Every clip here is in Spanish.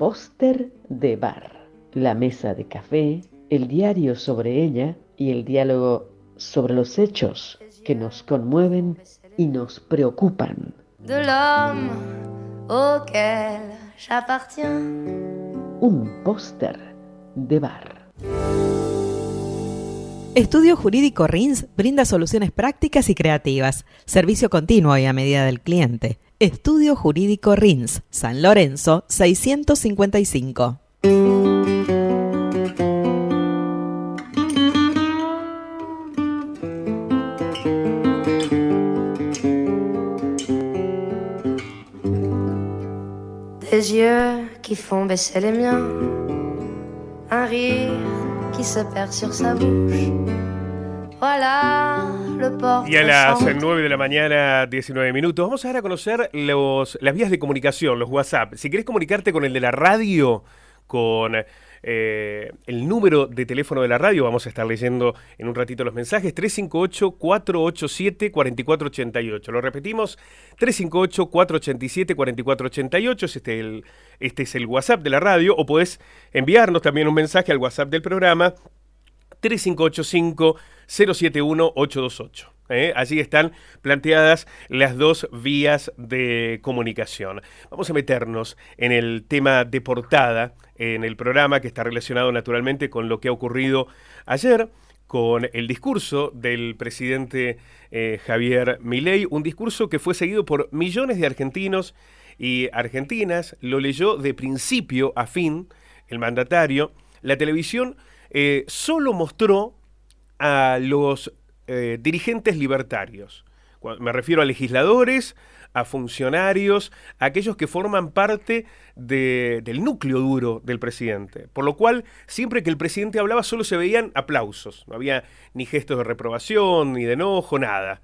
póster de bar. La mesa de café, el diario sobre ella y el diálogo sobre los hechos que nos conmueven y nos preocupan. De l'homme auquel j'appartiens. Un póster de bar. Estudio Jurídico Rins brinda soluciones prácticas y creativas, servicio continuo y a medida del cliente. Estudio Jurídico Rins, San Lorenzo 655. Des yeux qui font baisser les miens, un rire qui se perd sur sa bouche. Voilà le portrait. Y a las 9 de la mañana, 19 minutos, vamos ahora a conocer las vías de comunicación, los WhatsApp. Si querés comunicarte con el de la radio, con el número de teléfono de la radio, vamos a estar leyendo en un ratito los mensajes, 358-487-4488. Lo repetimos, 358-487-4488, este es el WhatsApp de la radio, o podés enviarnos también un mensaje al WhatsApp del programa, 3585-071-828. Allí están planteadas las dos vías de comunicación. Vamos a meternos en el tema de portada en el programa, que está relacionado naturalmente con lo que ha ocurrido ayer, con el discurso del presidente Javier Milei, un discurso que fue seguido por millones de argentinos y argentinas. Lo leyó de principio a fin el mandatario. La televisión solo mostró a los dirigentes libertarios. Me refiero a legisladores, a funcionarios, a aquellos que forman parte del núcleo duro del presidente. Por lo cual, siempre que el presidente hablaba, solo se veían aplausos. No había ni gestos de reprobación, ni de enojo, nada.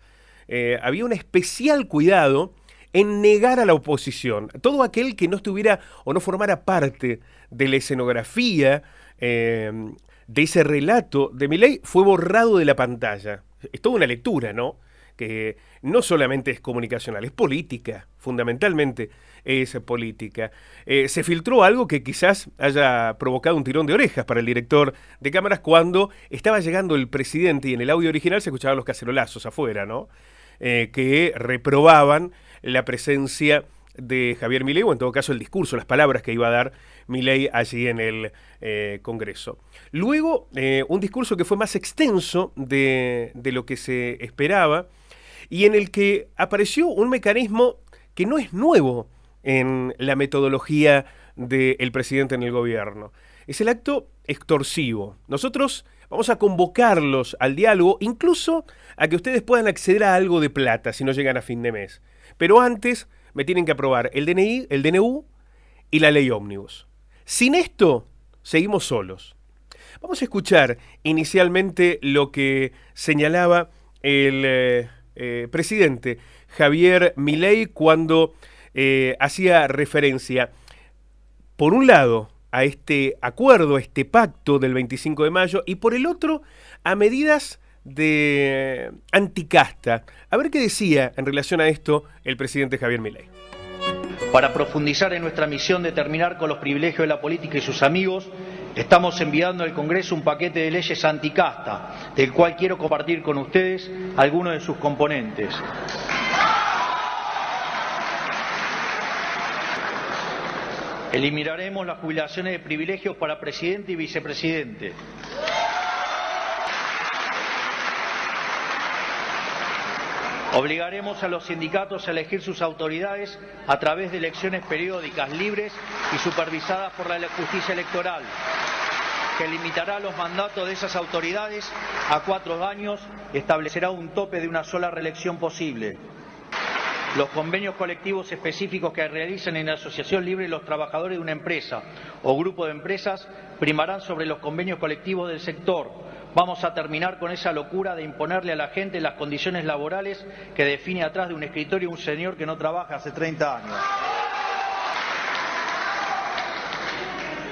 Había un especial cuidado en negar a la oposición. Todo aquel que no estuviera o no formara parte de la escenografía, de ese relato de Milei, fue borrado de la pantalla. Es toda una lectura, ¿no? Que no solamente es comunicacional, es política, fundamentalmente es política. Se filtró algo que quizás haya provocado un tirón de orejas para el director de cámaras cuando estaba llegando el presidente y en el audio original se escuchaban los cacerolazos afuera, ¿no? Que reprobaban la presencia de Javier Milei, o en todo caso el discurso, las palabras que iba a dar Milei allí en el Congreso. Luego, un discurso que fue más extenso de lo que se esperaba y en el que apareció un mecanismo que no es nuevo en la metodología del presidente en el gobierno. Es el acto extorsivo. Nosotros vamos a convocarlos al diálogo, incluso a que ustedes puedan acceder a algo de plata si no llegan a fin de mes. Pero antes me tienen que aprobar el DNI, el DNU y la ley ómnibus. Sin esto, seguimos solos. Vamos a escuchar inicialmente lo que señalaba el presidente Javier Milei cuando hacía referencia, por un lado, a este acuerdo, a este pacto del 25 de mayo, y por el otro, a medidas de anticasta. A ver qué decía en relación a esto el presidente Javier Milei. Para profundizar en nuestra misión de terminar con los privilegios de la política y sus amigos, estamos enviando al Congreso un paquete de leyes anticasta, del cual quiero compartir con ustedes algunos de sus componentes. Eliminaremos las jubilaciones de privilegios para presidente y vicepresidente. Obligaremos a los sindicatos a elegir sus autoridades a través de elecciones periódicas, libres y supervisadas por la justicia electoral, que limitará los mandatos de esas autoridades a 4 años y establecerá un tope de una sola reelección posible. Los convenios colectivos específicos que realicen en asociación libre los trabajadores de una empresa o grupo de empresas primarán sobre los convenios colectivos del sector. Vamos a terminar con esa locura de imponerle a la gente las condiciones laborales que define atrás de un escritorio un señor que no trabaja hace 30 años.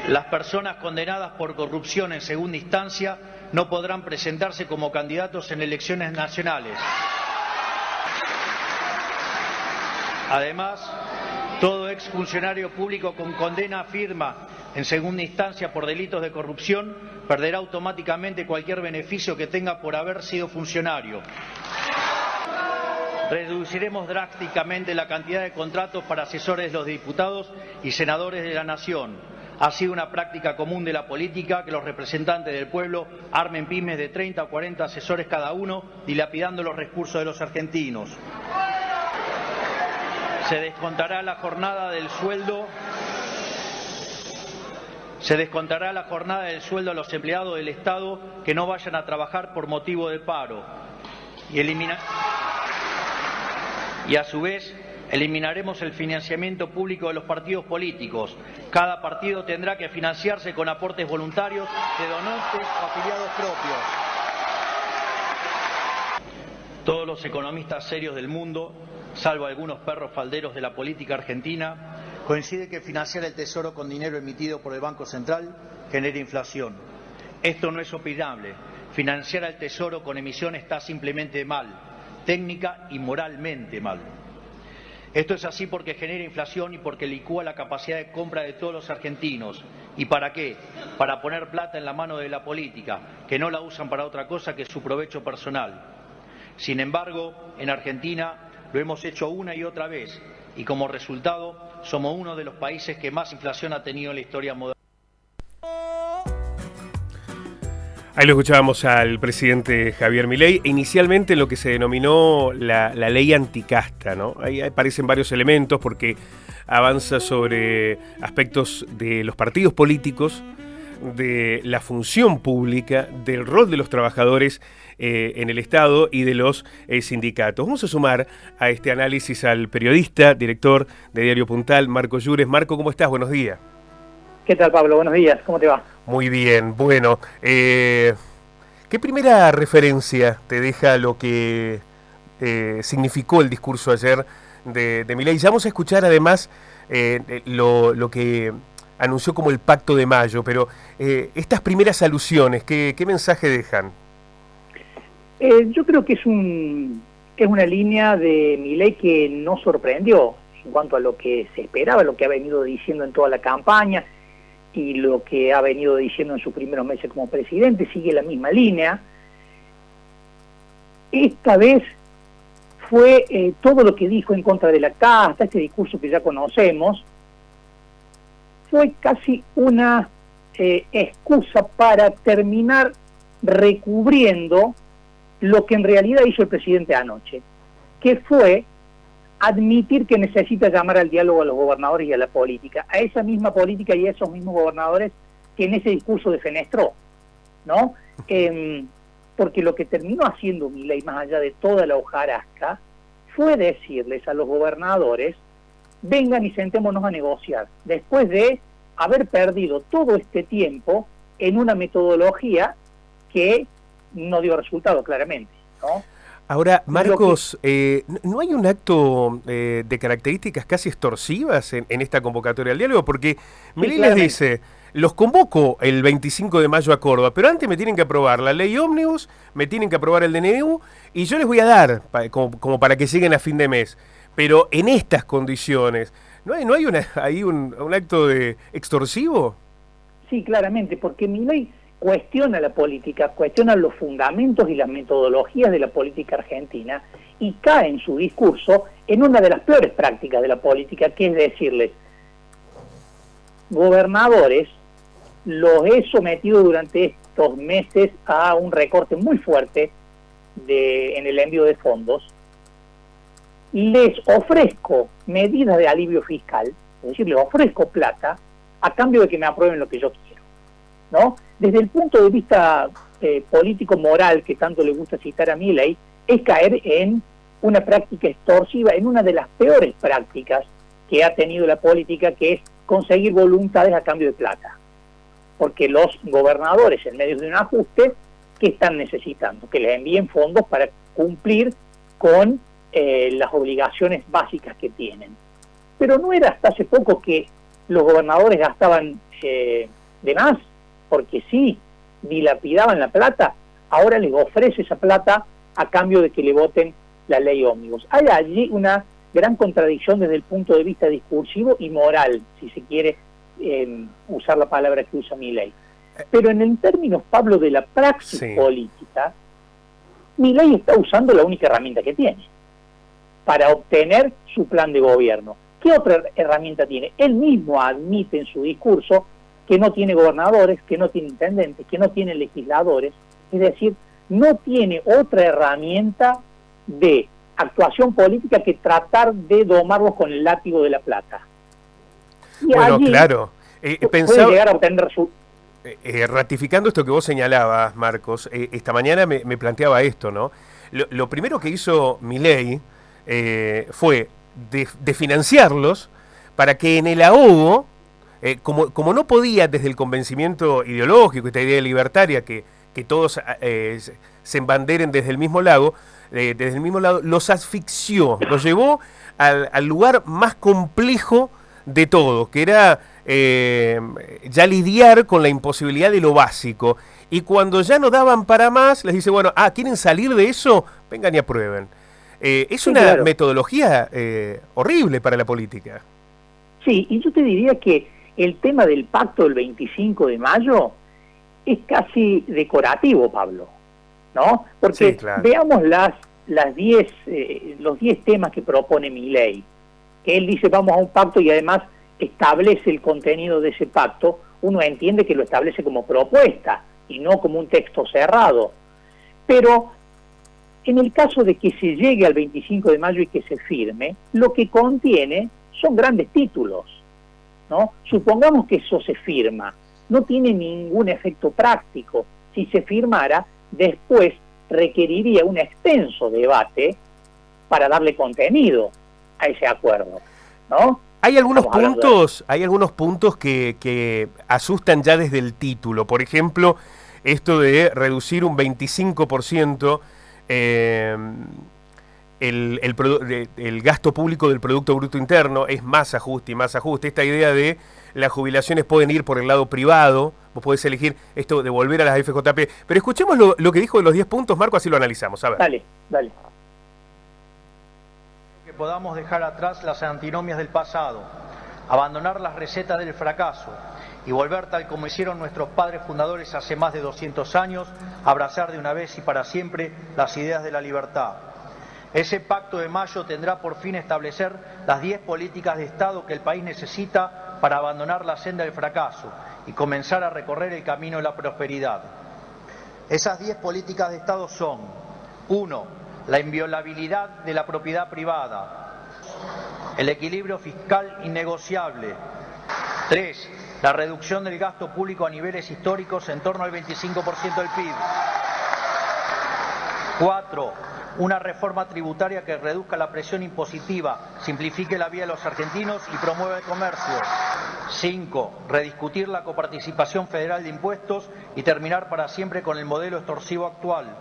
Las personas condenadas por corrupción en segunda instancia no podrán presentarse como candidatos en elecciones nacionales. Además, Todo exfuncionario público con condena firme en segunda instancia por delitos de corrupción perderá automáticamente cualquier beneficio que tenga por haber sido funcionario. Reduciremos drásticamente la cantidad de contratos para asesores de los diputados y senadores de la Nación. Ha sido una práctica común de la política que los representantes del pueblo armen pymes de 30 o 40 asesores cada uno, dilapidando los recursos de los argentinos. Se descontará la jornada del sueldo a los empleados del Estado que no vayan a trabajar por motivo de paro. Y a su vez eliminaremos el financiamiento público de los partidos políticos. Cada partido tendrá que financiarse con aportes voluntarios de donantes o afiliados propios. Todos los economistas serios del mundo, salvo algunos perros falderos de la política argentina, coinciden que financiar el Tesoro con dinero emitido por el Banco Central genera inflación. Esto no es opinable. Financiar al Tesoro con emisión está simplemente mal, técnica y moralmente mal. Esto es así porque genera inflación y porque licúa la capacidad de compra de todos los argentinos. ¿Y para qué? Para poner plata en la mano de la política, que no la usan para otra cosa que su provecho personal. Sin embargo, en Argentina lo hemos hecho una y otra vez, y como resultado somos uno de los países que más inflación ha tenido en la historia moderna. Ahí lo escuchábamos al presidente Javier Milei, inicialmente en lo que se denominó la ley anticasta, ¿no? Ahí aparecen varios elementos porque avanza sobre aspectos de los partidos políticos, de la función pública, del rol de los trabajadores en el Estado y de los sindicatos. Vamos a sumar a este análisis al periodista, director de Diario Puntal, Marco Llures. Marco, ¿cómo estás? Buenos días. ¿Qué tal, Pablo? Buenos días, ¿cómo te va? Muy bien, bueno, ¿qué primera referencia te deja lo que significó el discurso ayer de Milei? Ya vamos a escuchar además lo que anunció como el Pacto de Mayo, pero estas primeras alusiones, ¿qué mensaje dejan? Yo creo que es una línea de Milei que no sorprendió en cuanto a lo que se esperaba, lo que ha venido diciendo en toda la campaña y lo que ha venido diciendo en sus primeros meses como presidente. Sigue la misma línea. Esta vez fue todo lo que dijo en contra de la casta, este discurso que ya conocemos, fue casi una excusa para terminar recubriendo lo que en realidad hizo el presidente anoche, que fue admitir que necesita llamar al diálogo a los gobernadores y a la política, a esa misma política y a esos mismos gobernadores que en ese discurso defenestró, ¿no? Porque lo que terminó haciendo Milei, más allá de toda la hojarasca, fue decirles a los gobernadores: vengan y sentémonos a negociar, después de haber perdido todo este tiempo en una metodología que no dio resultado claramente, ¿no? Ahora, Marcos, ¿no hay un acto de características casi extorsivas en esta convocatoria al diálogo? Porque Milei les dice, los convoco el 25 de mayo a Córdoba, pero antes me tienen que aprobar la ley ómnibus, me tienen que aprobar el DNU, y yo les voy a dar, como para que lleguen a fin de mes. Pero en estas condiciones, ¿no hay ahí un acto de extorsivo? Sí, claramente, porque Milei cuestiona la política, cuestiona los fundamentos y las metodologías de la política argentina y cae en su discurso en una de las peores prácticas de la política, que es decirles: gobernadores, los he sometido durante estos meses a un recorte muy fuerte en el envío de fondos, les ofrezco medidas de alivio fiscal, es decir, les ofrezco plata a cambio de que me aprueben lo que yo quiero, ¿no? Desde el punto de vista político-moral, que tanto le gusta citar a Milei, es caer en una práctica extorsiva, en una de las peores prácticas que ha tenido la política, que es conseguir voluntades a cambio de plata. Porque los gobernadores, en medio de un ajuste, ¿qué están necesitando? Que les envíen fondos para cumplir con las obligaciones básicas que tienen. Pero no era hasta hace poco que los gobernadores gastaban de más, porque sí, dilapidaban la plata. Ahora les ofrece esa plata a cambio de que le voten la ley ómnibus. Hay allí una gran contradicción desde el punto de vista discursivo y moral, si se quiere usar la palabra que usa Milei. Pero en términos, Pablo, de la praxis política, Milei está usando la única herramienta que tiene para obtener su plan de gobierno. ¿Qué otra herramienta tiene? Él mismo admite en su discurso que no tiene gobernadores, que no tiene intendentes, que no tiene legisladores, es decir, no tiene otra herramienta de actuación política que tratar de domarlos con el látigo de la plata. Y bueno, allí claro. puede llegar a obtener su... ratificando esto que vos señalabas, Marcos, esta mañana me planteaba esto, ¿no? Lo primero que hizo Milei fue de financiarlos para que en el ahogo, como no podía desde el convencimiento ideológico, esta idea libertaria que todos se embanderen desde el mismo lado, los asfixió, los llevó al lugar más complejo de todo, que era ya lidiar con la imposibilidad de lo básico. Y cuando ya no daban para más, les dice, bueno, ¿quieren salir de eso? Vengan y aprueben. Es una metodología horrible para la política. Sí, y yo te diría que el tema del pacto del 25 de mayo es casi decorativo, Pablo, ¿no? Porque veamos los 10 temas que propone Milei, que él dice vamos a un pacto y además establece el contenido de ese pacto. Uno entiende que lo establece como propuesta y no como un texto cerrado. Pero en el caso de que se llegue al 25 de mayo y que se firme, lo que contiene son grandes títulos, ¿no? Supongamos que eso se firma, no tiene ningún efecto práctico. Si se firmara, después requeriría un extenso debate para darle contenido a ese acuerdo, ¿no? Hay algunos puntos que asustan ya desde el título. Por ejemplo, esto de reducir un 25% el gasto público del Producto Bruto Interno, es más ajuste y más ajuste. Esta idea de las jubilaciones pueden ir por el lado privado, vos podés elegir esto de volver a las FJP. Pero escuchemos lo que dijo de los 10 puntos, Marco, así lo analizamos. A ver. Dale. Que podamos dejar atrás las antinomias del pasado, abandonar las recetas del fracaso y volver, tal como hicieron nuestros padres fundadores hace más de 200 años, a abrazar de una vez y para siempre las ideas de la libertad. Ese pacto de mayo tendrá por fin establecer las 10 políticas de Estado que el país necesita para abandonar la senda del fracaso y comenzar a recorrer el camino de la prosperidad. Esas 10 políticas de Estado son: 1. La inviolabilidad de la propiedad privada. El equilibrio fiscal innegociable. 3. La reducción del gasto público a niveles históricos en torno al 25% del PIB. 4. Una reforma tributaria que reduzca la presión impositiva, simplifique la vida de los argentinos y promueva el comercio. 5. Rediscutir la coparticipación federal de impuestos y terminar para siempre con el modelo extorsivo actual.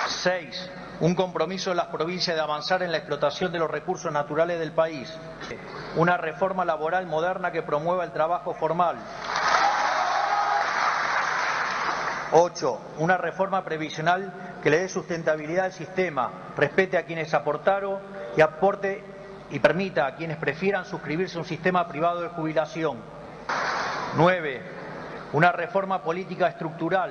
6. Un compromiso de las provincias de avanzar en la explotación de los recursos naturales del país. Una reforma laboral moderna que promueva el trabajo formal. 8. Una reforma previsional que le dé sustentabilidad al sistema, respete a quienes aportaron y aporte y permita a quienes prefieran suscribirse a un sistema privado de jubilación. 9. Una reforma política estructural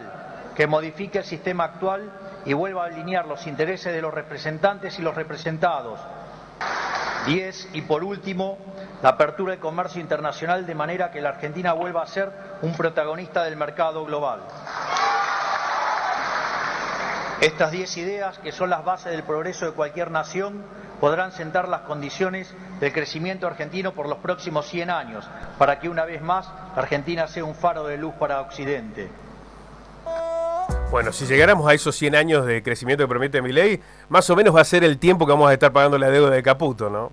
que modifique el sistema actual y vuelva a alinear los intereses de los representantes y los representados. 10. Y por último, la apertura del comercio internacional de manera que la Argentina vuelva a ser un protagonista del mercado global. Estas 10 ideas, que son las bases del progreso de cualquier nación, podrán sentar las condiciones del crecimiento argentino por los próximos 100 años, para que una vez más Argentina sea un faro de luz para Occidente. Bueno, si llegáramos a esos 100 años de crecimiento que promete Milei, más o menos va a ser el tiempo que vamos a estar pagando la deuda de Caputo, ¿no?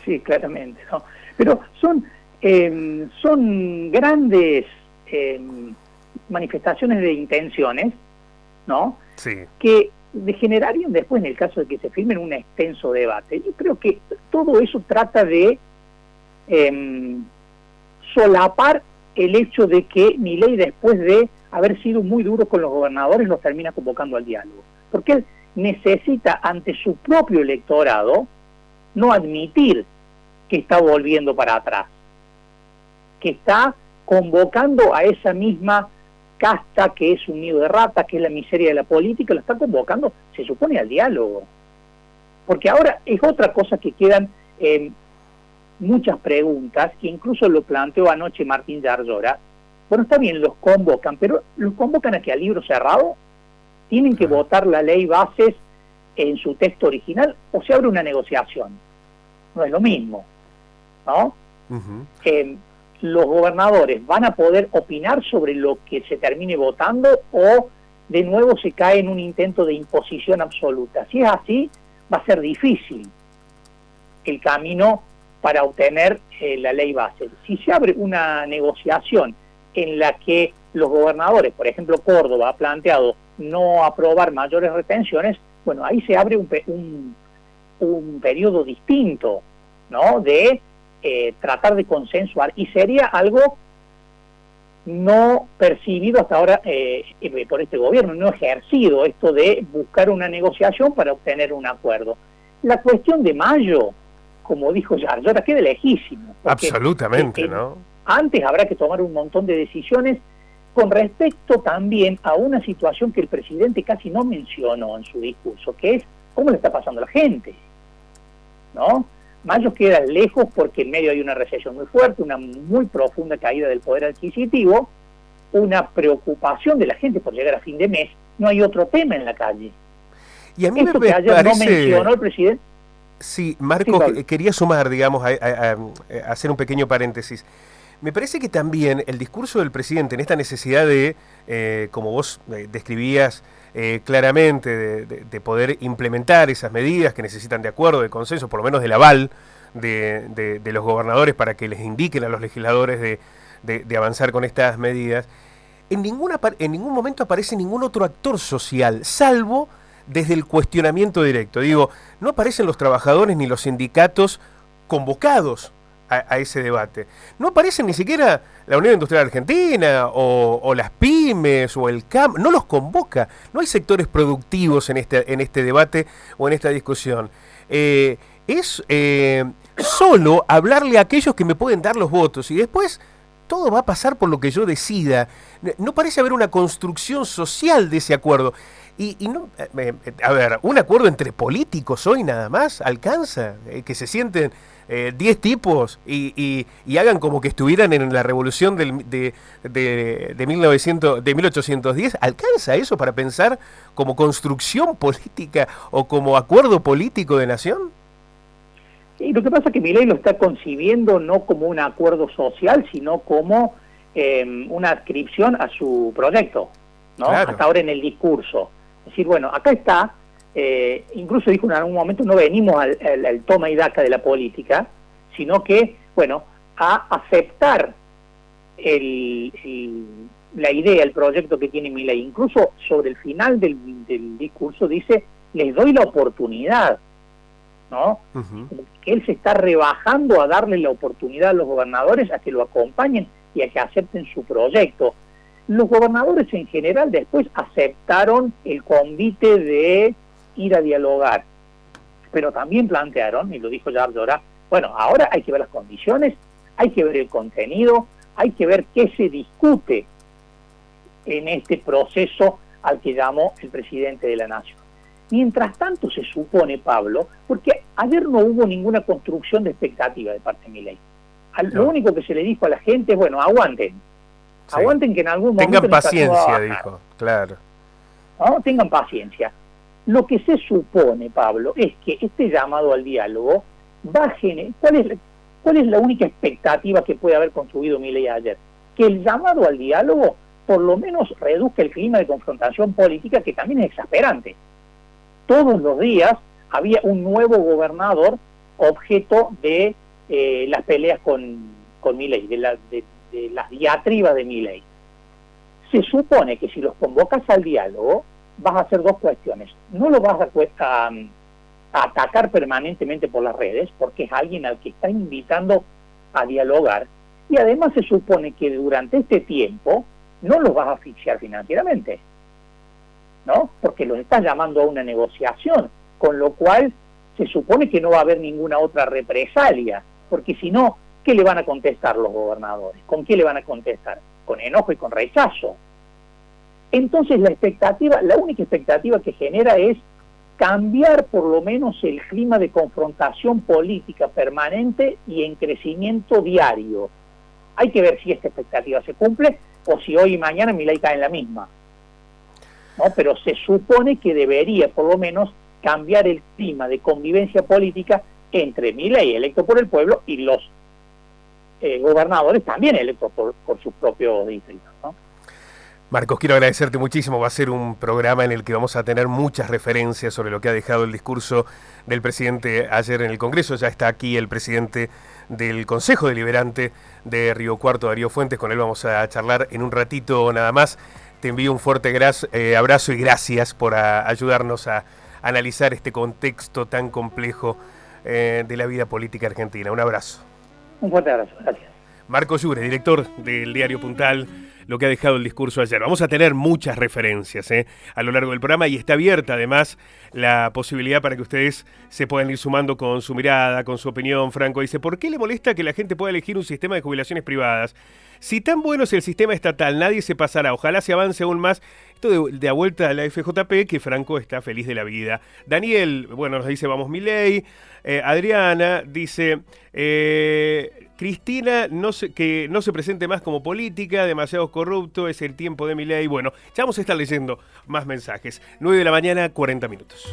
Sí, claramente, ¿no? Pero son grandes manifestaciones de intenciones, ¿no? Sí. Que degenerarían después, en el caso de que se firmen, un extenso debate. Yo creo que todo eso trata de solapar el hecho de que Milei, después de haber sido muy duro con los gobernadores, los termina convocando al diálogo. Porque necesita ante su propio electorado no admitir que está volviendo para atrás, que está convocando a esa misma casta que es un nido de ratas, que es la miseria de la política, lo está convocando, se supone, al diálogo. Porque ahora es otra cosa que quedan muchas preguntas, que incluso lo planteó anoche Martín Yarlora. Bueno, está bien, los convocan, pero ¿los convocan a que a libro cerrado? ¿Tienen que votar la ley bases en su texto original o se abre una negociación? No es lo mismo, ¿no? ¿Los gobernadores van a poder opinar sobre lo que se termine votando o de nuevo se cae en un intento de imposición absoluta? Si es así, va a ser difícil el camino para obtener la ley base. Si se abre una negociación en la que los gobernadores, por ejemplo Córdoba, ha planteado no aprobar mayores retenciones, bueno, ahí se abre un periodo distinto, ¿no?, de tratar de consensuar, y sería algo no percibido hasta ahora por este gobierno, no ejercido esto de buscar una negociación para obtener un acuerdo. La cuestión de mayo, como dijo Yarlora, queda lejísimo. Absolutamente, ¿no? Antes habrá que tomar un montón de decisiones con respecto también a una situación que el presidente casi no mencionó en su discurso, que es cómo le está pasando a la gente, ¿no? Mayo queda lejos porque en medio hay una recesión muy fuerte, una muy profunda caída del poder adquisitivo, una preocupación de la gente por llegar a fin de mes. No hay otro tema en la calle. Y a mí esto me que ayer parece... no mencionó el presidente. Sí, Marco, Sí, quería sumar, digamos, a hacer un pequeño paréntesis. Me parece que también el discurso del presidente en esta necesidad de, como vos describías claramente, de poder implementar esas medidas que necesitan de acuerdo, de consenso, por lo menos del aval de los gobernadores para que les indiquen a los legisladores de avanzar con estas medidas, en ningún momento aparece ningún otro actor social, salvo desde el cuestionamiento directo. Digo, no aparecen los trabajadores ni los sindicatos convocados a ese debate. No aparecen ni siquiera la Unión Industrial Argentina o las pymes o el CAM, no los convoca. No hay sectores productivos en este debate o en esta discusión. Es solo hablarle a aquellos que me pueden dar los votos y después todo va a pasar por lo que yo decida. No parece haber una construcción social de ese acuerdo. Y no, a ver, un acuerdo entre políticos hoy nada más alcanza, que se sienten 10 tipos y hagan como que estuvieran en la revolución de 1810, ¿alcanza eso para pensar como construcción política o como acuerdo político de nación? Y lo que pasa es que Milei lo está concibiendo no como un acuerdo social, sino como una adscripción a su proyecto, ¿no? Claro. Hasta ahora en el discurso. Es decir, bueno, acá está, incluso dijo en algún momento, no venimos al toma y daca de la política, sino que, bueno, a aceptar la idea, el proyecto que tiene Milei. Incluso sobre el final del discurso dice, les doy la oportunidad, ¿no? Que él se está rebajando a darle la oportunidad a los gobernadores a que lo acompañen y a que acepten su proyecto. Los gobernadores en general después aceptaron el convite de ir a dialogar, pero también plantearon, y lo dijo Yarlora, bueno, ahora hay que ver las condiciones, hay que ver el contenido, hay que ver qué se discute en este proceso al que llamó el presidente de la Nación. Mientras tanto se supone, Pablo, porque ayer no hubo ninguna construcción de expectativa de parte de Milei. Lo único que se le dijo a la gente es, bueno, aguanten. Sí. Aguanten que en algún momento... Tengan paciencia, dijo, claro. ¿No? Tengan paciencia. Lo que se supone, Pablo, es que este llamado al diálogo va a generar... ¿Cuál es la única expectativa que puede haber construido Milei ayer? Que el llamado al diálogo por lo menos reduzca el clima de confrontación política, que también es exasperante. Todos los días había un nuevo gobernador objeto de las peleas con Milei, de las diatribas de Milei. Se supone que si los convocas al diálogo, vas a hacer dos cuestiones. No lo vas a atacar permanentemente por las redes, porque es alguien al que está invitando a dialogar, y además se supone que durante este tiempo no los vas a asfixiar financieramente. ¿no? Porque los está llamando a una negociación, con lo cual se supone que no va a haber ninguna otra represalia, porque si no, ¿qué le van a contestar los gobernadores? ¿Con qué le van a contestar? Con enojo y con rechazo. Entonces la única expectativa que genera es cambiar por lo menos el clima de confrontación política permanente y en crecimiento diario. Hay que ver si esta expectativa se cumple o si hoy y mañana Milei cae en la misma, ¿no? Pero se supone que debería por lo menos cambiar el clima de convivencia política entre Milei, electo por el pueblo, y los gobernadores también electos por sus propios distritos, ¿no? Marcos, quiero agradecerte muchísimo. Va a ser un programa en el que vamos a tener muchas referencias sobre lo que ha dejado el discurso del presidente ayer en el Congreso. Ya está aquí el presidente del Consejo Deliberante de Río Cuarto, Darío Fuentes. Con él vamos a charlar en un ratito nada más. Te envío un fuerte abrazo y gracias por ayudarnos a analizar este contexto tan complejo de la vida política argentina. Un abrazo. Un fuerte abrazo, gracias. Marcos Llure, director del diario Puntal, lo que ha dejado el discurso ayer. Vamos a tener muchas referencias a lo largo del programa y está abierta además la posibilidad para que ustedes se puedan ir sumando con su mirada, con su opinión. Franco dice, ¿por qué le molesta que la gente pueda elegir un sistema de jubilaciones privadas? Si tan bueno es el sistema estatal, nadie se pasará. Ojalá se avance aún más. Esto de a vuelta a la FJP, que Franco está feliz de la vida. Daniel, bueno, nos dice, vamos Milei. Adriana dice, Cristina, que no se presente más como política, demasiado corrupto, es el tiempo de Milei. Bueno, ya vamos a estar leyendo más mensajes. 9 de la mañana, 40 minutos.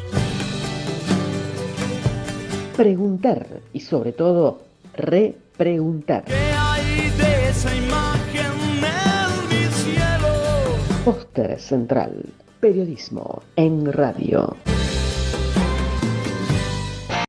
Preguntar y sobre todo, repreguntar. ¿Qué hay de esa imagen en mi cielo? Póster Central, periodismo en radio.